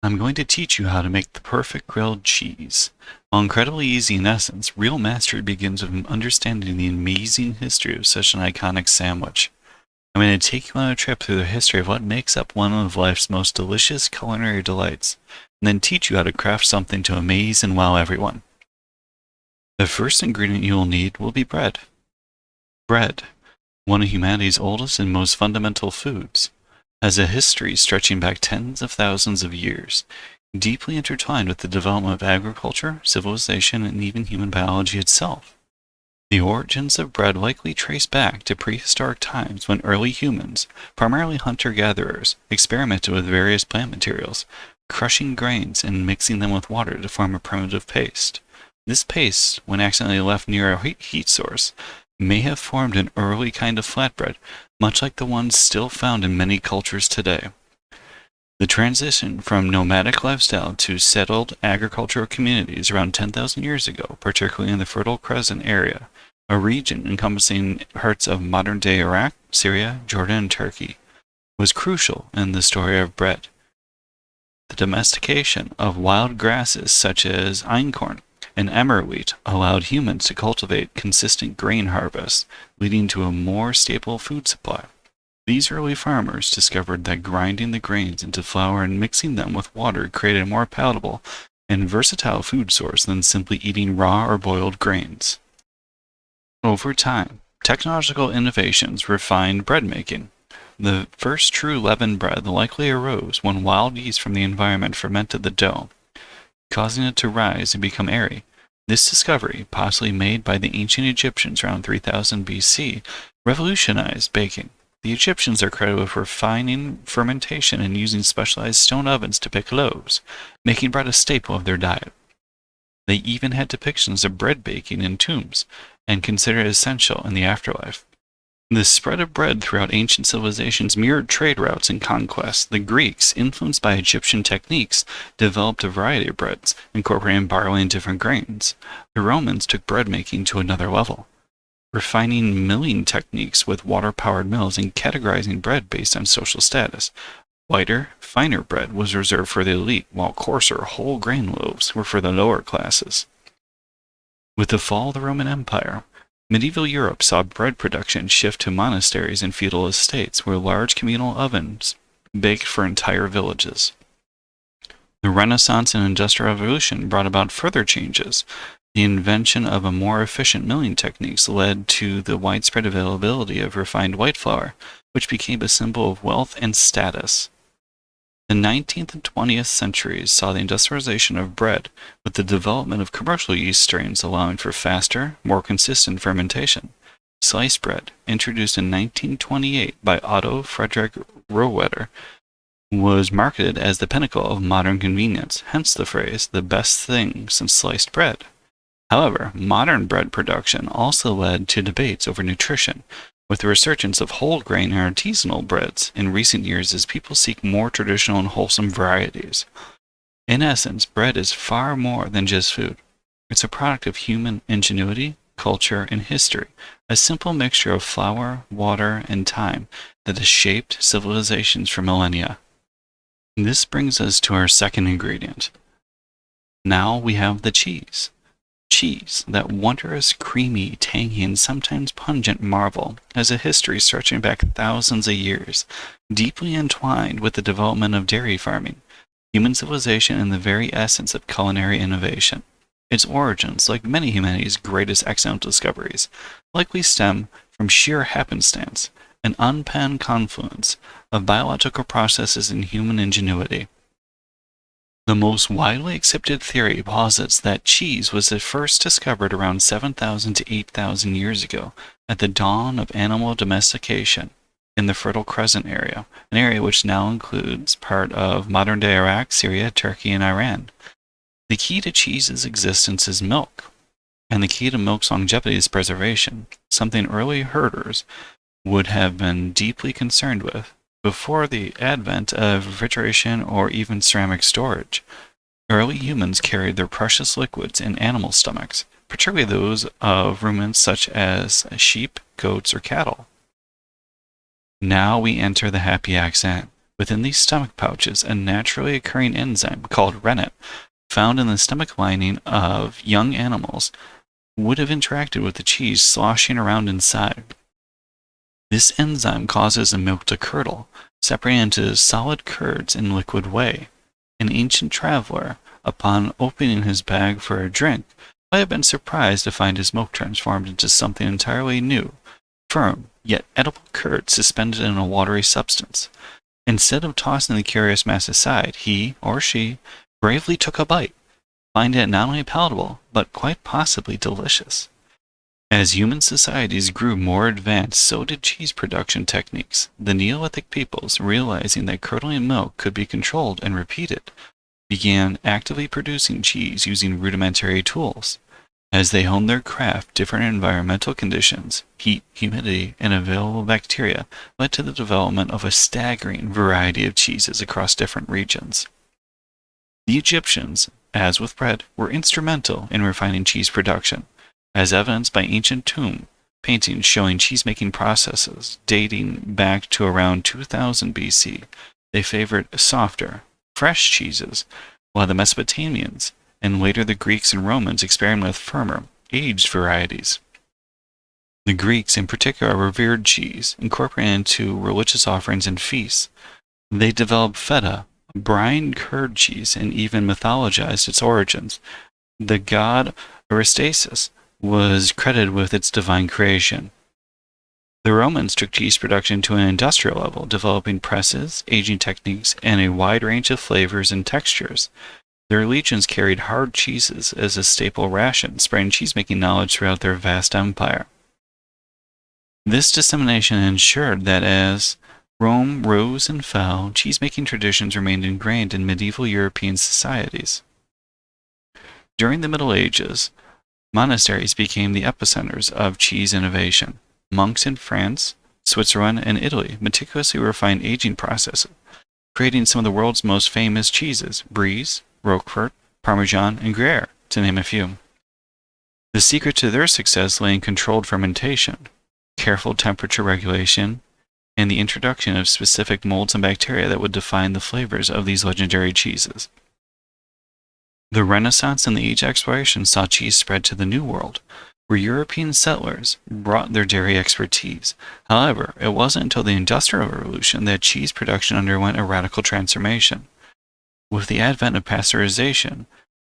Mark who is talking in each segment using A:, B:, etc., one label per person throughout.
A: I'm going to teach you how to make the perfect grilled cheese. While incredibly easy in essence, real mastery begins with understanding the amazing history of such an iconic sandwich. I'm going to take you on a trip through the history of what makes up one of life's most delicious culinary delights, and then teach you how to craft something to amaze and wow everyone. The first ingredient you will need will be bread. Bread, one of humanity's oldest and most fundamental foods, has a history stretching back tens of thousands of years, deeply intertwined with the development of agriculture, civilization, and even human biology itself. The origins of bread likely trace back to prehistoric times when early humans, primarily hunter-gatherers, experimented with various plant materials, crushing grains and mixing them with water to form a primitive paste. This paste, when accidentally left near a heat source, may have formed an early kind of flatbread, much like the ones still found in many cultures today. The transition from nomadic lifestyle to settled agricultural communities around 10,000 years ago, particularly in the Fertile Crescent area, a region encompassing parts of modern-day Iraq, Syria, Jordan, and Turkey, was crucial in the story of bread. The domestication of wild grasses such as einkorn and emmer wheat allowed humans to cultivate consistent grain harvests, leading to a more stable food supply. These early farmers discovered that grinding the grains into flour and mixing them with water created a more palatable and versatile food source than simply eating raw or boiled grains. Over time, technological innovations refined bread making. The first true leavened bread likely arose when wild yeast from the environment fermented the dough, causing it to rise and become airy. This discovery, possibly made by the ancient Egyptians around 3000 BC, revolutionized baking. The Egyptians are credited with refining fermentation and using specialized stone ovens to bake loaves, making bread a staple of their diet. They even had depictions of bread baking in tombs, and considered it essential in the afterlife. The spread of bread throughout ancient civilizations mirrored trade routes and conquests. The Greeks, influenced by Egyptian techniques, developed a variety of breads, incorporating barley and different grains. The Romans took bread making to another level, refining milling techniques with water-powered mills and categorizing bread based on social status. Whiter, finer bread was reserved for the elite, while coarser, whole grain loaves were for the lower classes. With the fall of the Roman Empire, medieval Europe saw bread production shift to monasteries and feudal estates, where large communal ovens baked for entire villages. The Renaissance and Industrial Revolution brought about further changes. The invention of a more efficient milling techniques led to the widespread availability of refined white flour, which became a symbol of wealth and status. The 19th and 20th centuries saw the industrialization of bread, with the development of commercial yeast strains allowing for faster, more consistent fermentation. Sliced bread, introduced in 1928 by Otto Friedrich Rohwedder, was marketed as the pinnacle of modern convenience, hence the phrase, "the best thing since sliced bread." However, modern bread production also led to debates over nutrition, with the resurgence of whole grain and artisanal breads in recent years as people seek more traditional and wholesome varieties. In essence, bread is far more than just food. It's a product of human ingenuity, culture, and history, a simple mixture of flour, water, and time that has shaped civilizations for millennia. This brings us to our second ingredient. Now we have the cheese. Cheese, that wondrous, creamy, tangy, and sometimes pungent marvel, has a history stretching back thousands of years, deeply entwined with the development of dairy farming, human civilization, and the very essence of culinary innovation. Its origins, like many of humanity's greatest accidental discoveries, likely stem from sheer happenstance, an unplanned confluence of biological processes and human ingenuity. The most widely accepted theory posits that cheese was at first discovered around 7,000 to 8,000 years ago, at the dawn of animal domestication in the Fertile Crescent area, an area which now includes part of modern-day Iraq, Syria, Turkey, and Iran. The key to cheese's existence is milk, and the key to milk's longevity is preservation, something early herders would have been deeply concerned with. Before the advent of refrigeration or even ceramic storage, early humans carried their precious liquids in animal stomachs, particularly those of ruminants such as sheep, goats, or cattle. Now we enter the happy accent. Within these stomach pouches, a naturally occurring enzyme called rennet, found in the stomach lining of young animals, would have interacted with the cheese sloshing around inside. This enzyme causes the milk to curdle, separating into solid curds in liquid whey. An ancient traveler, upon opening his bag for a drink, might have been surprised to find his milk transformed into something entirely new, firm, yet edible curd suspended in a watery substance. Instead of tossing the curious mass aside, he, or she, bravely took a bite, finding it not only palatable, but quite possibly delicious. As human societies grew more advanced, so did cheese production techniques. The Neolithic peoples, realizing that curdling milk could be controlled and repeated, began actively producing cheese using rudimentary tools. As they honed their craft, different environmental conditions, heat, humidity, and available bacteria led to the development of a staggering variety of cheeses across different regions. The Egyptians, as with bread, were instrumental in refining cheese production, as evidenced by ancient tomb paintings showing cheese-making processes dating back to around 2000 BC. They favored softer, fresh cheeses, while the Mesopotamians and later the Greeks and Romans experimented with firmer, aged varieties. The Greeks in particular revered cheese, incorporated into religious offerings and feasts. They developed feta, brine curd cheese, and even mythologized its origins. The god Aristaeus was credited with its divine creation. The Romans took cheese production to an industrial level, developing presses, aging techniques, and a wide range of flavors and textures. Their legions carried hard cheeses as a staple ration, spreading cheesemaking knowledge throughout their vast empire. This dissemination ensured that as Rome rose and fell, cheesemaking traditions remained ingrained in medieval European societies. During the Middle Ages, monasteries became the epicenters of cheese innovation. Monks in France, Switzerland, and Italy meticulously refined aging processes, creating some of the world's most famous cheeses: Brie, Roquefort, Parmesan, and Gruyere, to name a few. The secret to their success lay in controlled fermentation, careful temperature regulation, and the introduction of specific molds and bacteria that would define the flavors of these legendary cheeses. The Renaissance and the Age of Exploration saw cheese spread to the New World, where European settlers brought their dairy expertise. However, it wasn't until the Industrial Revolution that cheese production underwent a radical transformation. With the advent of pasteurization,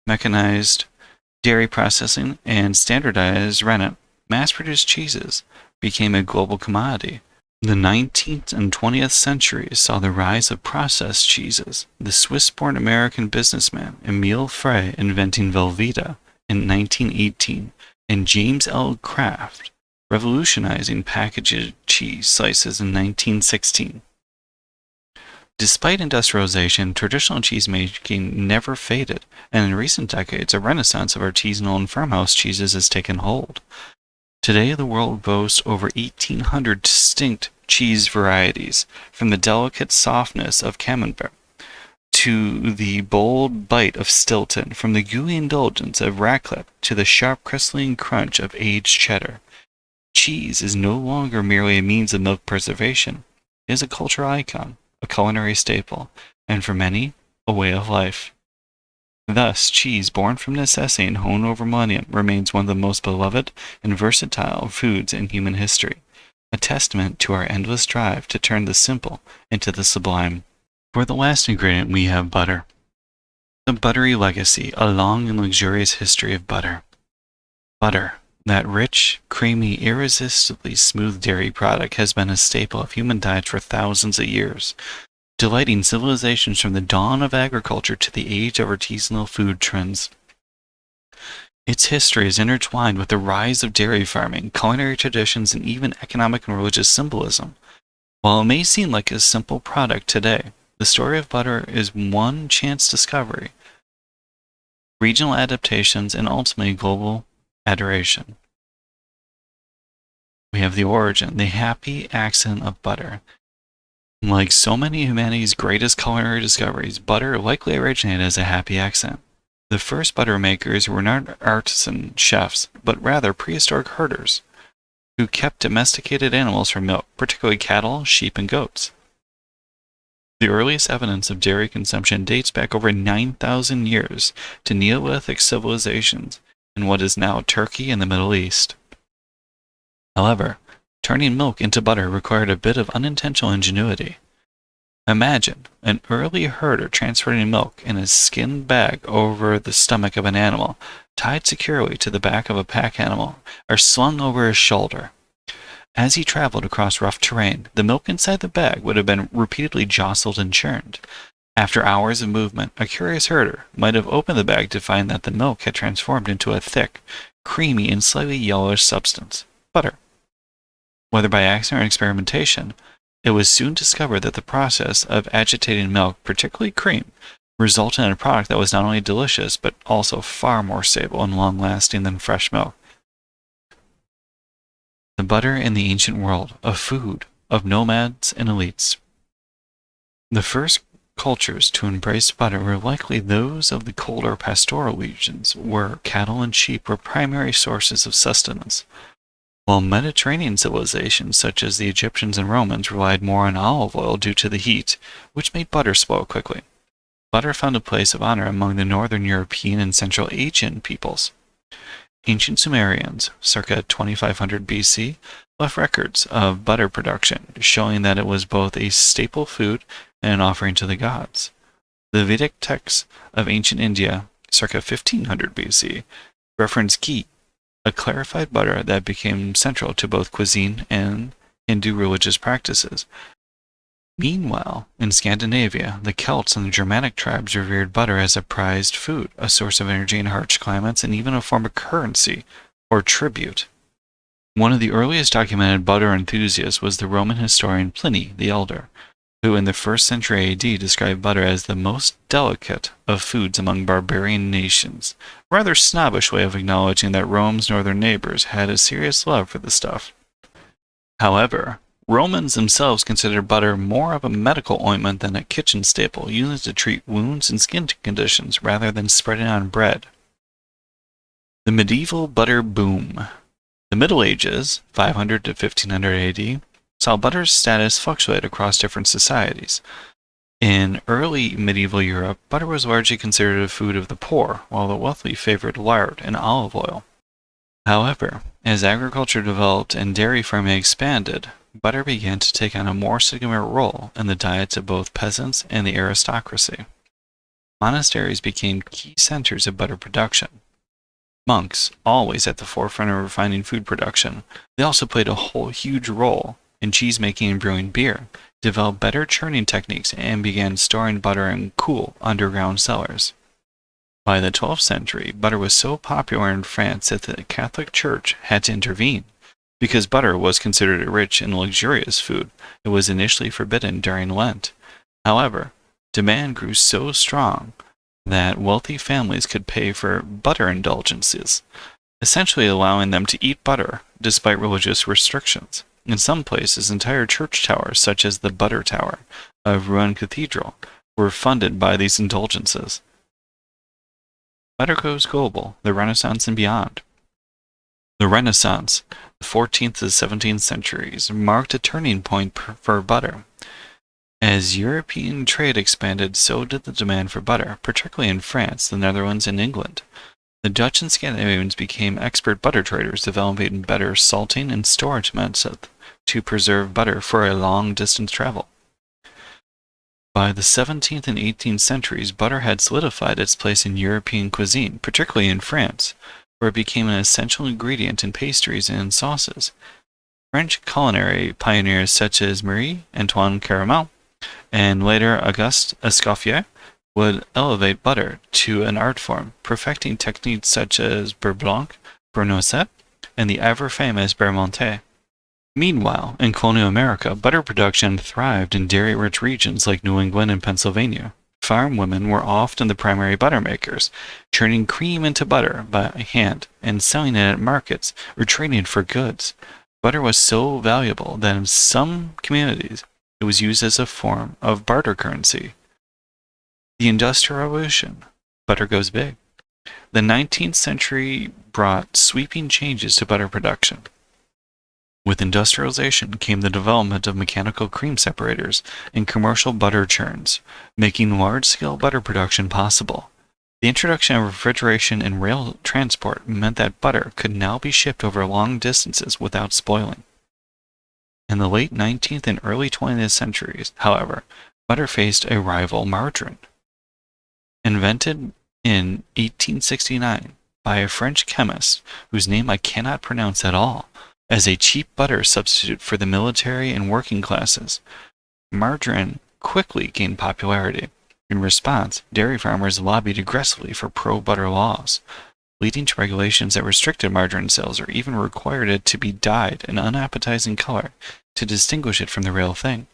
A: mechanized dairy processing, and standardized rennet, mass-produced cheeses became a global commodity. The 19th and 20th centuries saw the rise of processed cheeses, the Swiss-born American businessman Emil Frey inventing Velveeta in 1918, and James L. Kraft revolutionizing packaged cheese slices in 1916. Despite industrialization, traditional cheesemaking never faded, and in recent decades, a renaissance of artisanal and farmhouse cheeses has taken hold. Today, the world boasts over 1,800 distinct cheese varieties, from the delicate softness of Camembert to the bold bite of Stilton, from the gooey indulgence of Raclette to the sharp crystalline crunch of aged cheddar. Cheese is no longer merely a means of milk preservation. It is a cultural icon, a culinary staple, and for many, a way of life. Thus, cheese, born from necessity and honed over millennia, remains one of the most beloved and versatile foods in human history, a testament to our endless drive to turn the simple into the sublime. For the last ingredient, we have butter. The buttery legacy, a long and luxurious history of butter. Butter, that rich, creamy, irresistibly smooth dairy product, has been a staple of human diets for thousands of years, delighting civilizations from the dawn of agriculture to the age of artisanal food trends. Its history is intertwined with the rise of dairy farming, culinary traditions, and even economic and religious symbolism. While it may seem like a simple product today, the story of butter is one chance discovery, regional adaptations, and ultimately global adoration. We have the origin, the happy accident of butter. Like so many of humanity's greatest culinary discoveries, butter likely originated as a happy accident. The first butter makers were not artisan chefs, but rather prehistoric herders, who kept domesticated animals for milk, particularly cattle, sheep, and goats. The earliest evidence of dairy consumption dates back over 9,000 years to Neolithic civilizations in what is now Turkey and the Middle East. However, turning milk into butter required a bit of unintentional ingenuity. Imagine an early herder transporting milk in a skin bag over the stomach of an animal, tied securely to the back of a pack animal, or slung over his shoulder. As he traveled across rough terrain, the milk inside the bag would have been repeatedly jostled and churned. After hours of movement, a curious herder might have opened the bag to find that the milk had transformed into a thick, creamy, and slightly yellowish substance, butter. Whether by accident or experimentation, it was soon discovered that the process of agitating milk, particularly cream, resulted in a product that was not only delicious, but also far more stable and long-lasting than fresh milk. The butter in the ancient world, a food of nomads and elites. The first cultures to embrace butter were likely those of the colder pastoral regions, where cattle and sheep were primary sources of sustenance, while Mediterranean civilizations such as the Egyptians and Romans relied more on olive oil due to the heat, which made butter spoil quickly. Butter found a place of honor among the northern European and Central Asian peoples. Ancient Sumerians, circa 2500 BC, left records of butter production, showing that it was both a staple food and an offering to the gods. The Vedic texts of ancient India, circa 1500 BC, reference ghee, a clarified butter that became central to both cuisine and Hindu religious practices. Meanwhile, in Scandinavia, the Celts and the Germanic tribes revered butter as a prized food, a source of energy in harsh climates, and even a form of currency, or tribute. One of the earliest documented butter enthusiasts was the Roman historian Pliny the Elder, who in the 1st century AD described butter as the most delicate of foods among barbarian nations, a rather snobbish way of acknowledging that Rome's northern neighbors had a serious love for the stuff. However, Romans themselves considered butter more of a medical ointment than a kitchen staple, used to treat wounds and skin conditions rather than spreading on bread. The medieval butter boom. The Middle Ages, 500 to 1500 AD, saw butter's status fluctuate across different societies. In early medieval Europe, butter was largely considered a food of the poor, while the wealthy favored lard and olive oil. However, as agriculture developed and dairy farming expanded, butter began to take on a more significant role in the diets of both peasants and the aristocracy. Monasteries became key centers of butter production. Monks, always at the forefront of refining food production, they also played a huge role in cheese-making and brewing beer, developed better churning techniques, and began storing butter in cool, underground cellars. By the 12th century, butter was so popular in France that the Catholic Church had to intervene. Because butter was considered a rich and luxurious food, it was initially forbidden during Lent. However, demand grew so strong that wealthy families could pay for butter indulgences, essentially allowing them to eat butter despite religious restrictions. In some places, entire church towers, such as the Butter Tower of Rouen Cathedral, were funded by these indulgences. Butter goes global, the Renaissance and beyond. The Renaissance, the 14th to 17th centuries, marked a turning point for butter. As European trade expanded, so did the demand for butter, particularly in France, the Netherlands, and England. The Dutch and Scandinavians became expert butter traders, developing better salting and storage methods to preserve butter for a long-distance travel. By the 17th and 18th centuries, butter had solidified its place in European cuisine, particularly in France, where it became an essential ingredient in pastries and sauces. French culinary pioneers such as Marie-Antoine Caramel and later Auguste Escoffier would elevate butter to an art form, perfecting techniques such as beurre blanc, beurre noisette, and the ever-famous beurre monté. Meanwhile, in colonial America, butter production thrived in dairy-rich regions like New England and Pennsylvania. Farm women were often the primary butter makers, churning cream into butter by hand and selling it at markets or trading it for goods. Butter was so valuable that in some communities it was used as a form of barter currency. The Industrial Revolution. Butter goes big. The 19th century brought sweeping changes to butter production. With industrialization came the development of mechanical cream separators and commercial butter churns, making large-scale butter production possible. The introduction of refrigeration and rail transport meant that butter could now be shipped over long distances without spoiling. In the late 19th and early 20th centuries, however, butter faced a rival margarine. Invented in 1869 by a French chemist whose name I cannot pronounce at all, as a cheap butter substitute for the military and working classes, margarine quickly gained popularity. In response, dairy farmers lobbied aggressively for pro-butter laws, leading to regulations that restricted margarine sales or even required it to be dyed an unappetizing color to distinguish it from the real thing.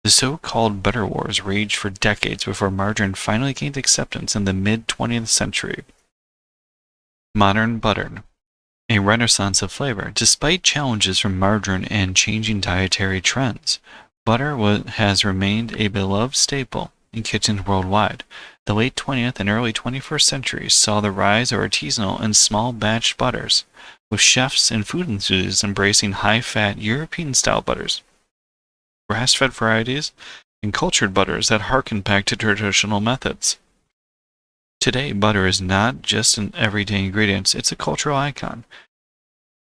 A: The so-called butter wars raged for decades before margarine finally gained acceptance in the mid-20th century. Modern butter, a renaissance of flavor. Despite challenges from margarine and changing dietary trends, butter has remained a beloved staple in kitchens worldwide. The late 20th and early 21st centuries saw the rise of artisanal and small-batch butters, with chefs and food enthusiasts embracing high-fat European-style butters, grass-fed varieties, and cultured butters that harken back to traditional methods. Today, butter is not just an everyday ingredient, it's a cultural icon.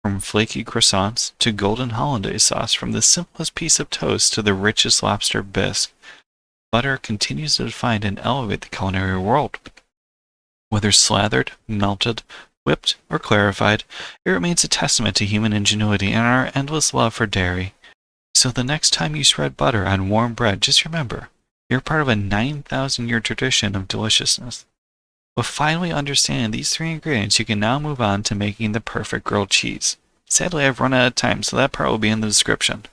A: From flaky croissants to golden hollandaise sauce, from the simplest piece of toast to the richest lobster bisque, butter continues to define and elevate the culinary world. Whether slathered, melted, whipped, or clarified, it remains a testament to human ingenuity and our endless love for dairy. So the next time you spread butter on warm bread, just remember, you're part of a 9,000-year tradition of deliciousness. With finally understanding these 3 ingredients, you can now move on to making the perfect grilled cheese. Sadly, I've run out of time, so that part will be in the description.